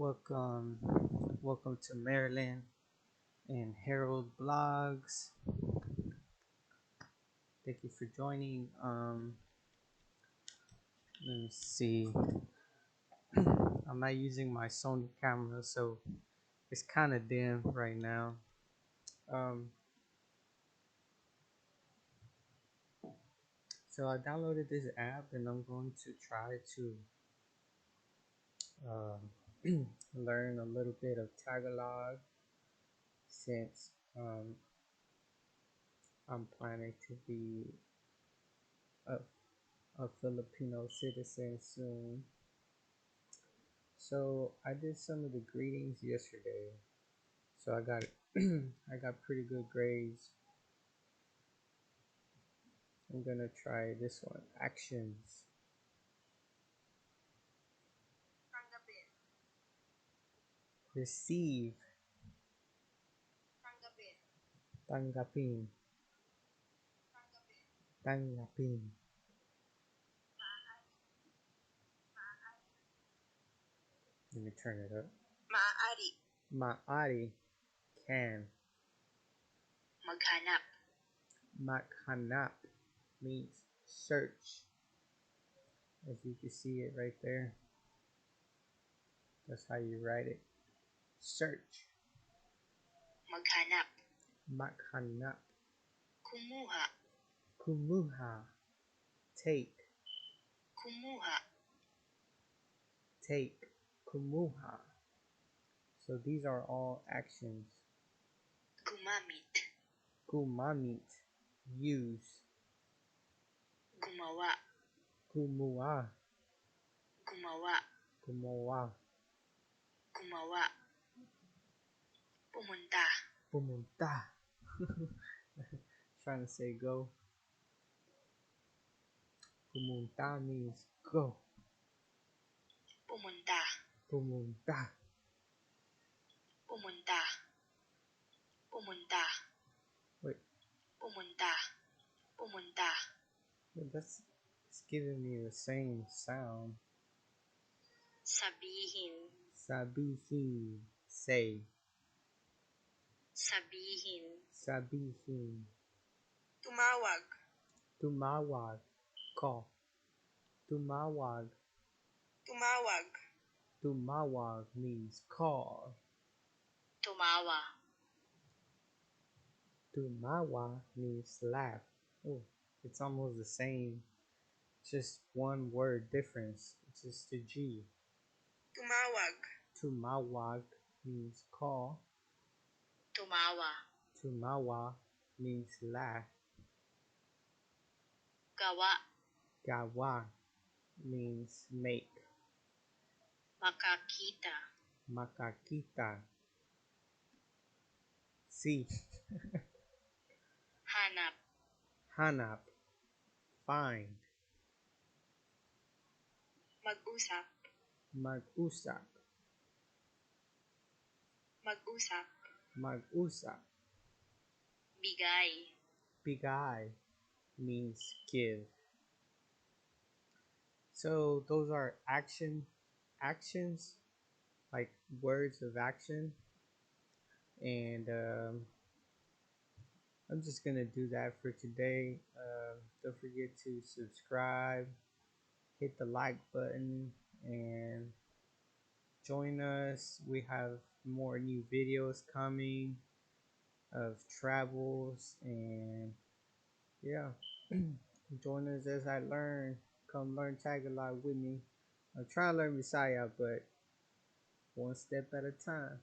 Welcome, welcome to Maryland and Harold Blogs. Thank you for joining. Let me see. I'm not using my Sony camera, so it's kind of dim right now. Um, so I downloaded this app, and I'm going to try to learn a little bit of Tagalog since I'm planning to be a, a Filipino citizen soon. So I did some of the greetings yesterday. So I got I got pretty good grades. I'm gonna try this one. Actions. Receive. Tanggapin. Tanggapin. Let me turn it up. Maaari. Maari. Can. Maghanap. Maghanap means search. As you can see it right there. That's how you write it. Search. Maghanap. Maghanap. Kumuha. Kumuha. Take. Kumuha. Take. Kumuha. So these are all actions. Gumamit. Gumamit. Use. Gumawa. Gumawa. Gumawa. Gumawa. Gumawa. Pumunta. Pumunta. Trying to say go. Pumunta means go. Pumunta. Pumunta. Pumunta. Pumunta. Wait, Pumunta. Pumunta. that's it's giving me the same sound. Sabihin. Sabihin. Say. Sabihin. Sabihin. Tumawag. Tumawag. Call. Tumawag. Tumawag. Tumawag means call. Tumawa. Tumawa means laugh. Oh, it's almost the same. Just one word difference. It's just the G. Tumawag. Tumawag means call. Tumawa. Tumawa means laugh. Gawa. Gawa means make. Makakita. Makakita. See. Hanap. Hanap. Find. Mag-usap. Mag-usap. Mag-usap. Mag-usap. Bigay. Bigay means give. So those are actions, like words of action, and I'm just gonna do that for today. Don't forget to subscribe, hit the like button, and join us. We have more new videos coming of travels, and yeah, join us as I learn. Come learn Tagalog with me. I'm trying to learn Messiah, but one step at a time.